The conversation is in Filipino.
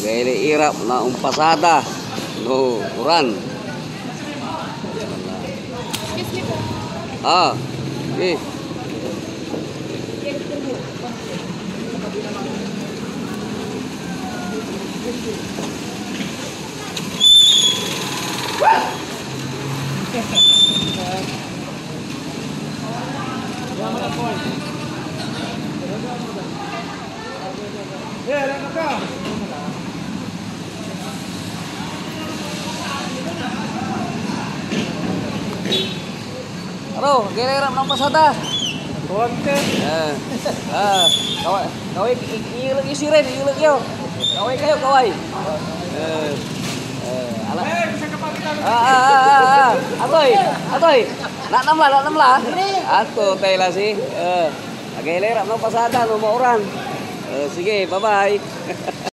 Gaya irap na umpasada. No, uran. Ah, eh. Aro, giliran ng pasada. Kuwante. Kaway, iilag yung siren, iilag yun. Kaway kayo, kaway. Atoy. Naknamla. Ato, tayo lang si. Giliran ng pasada, no, mauran. Sige, bye-bye.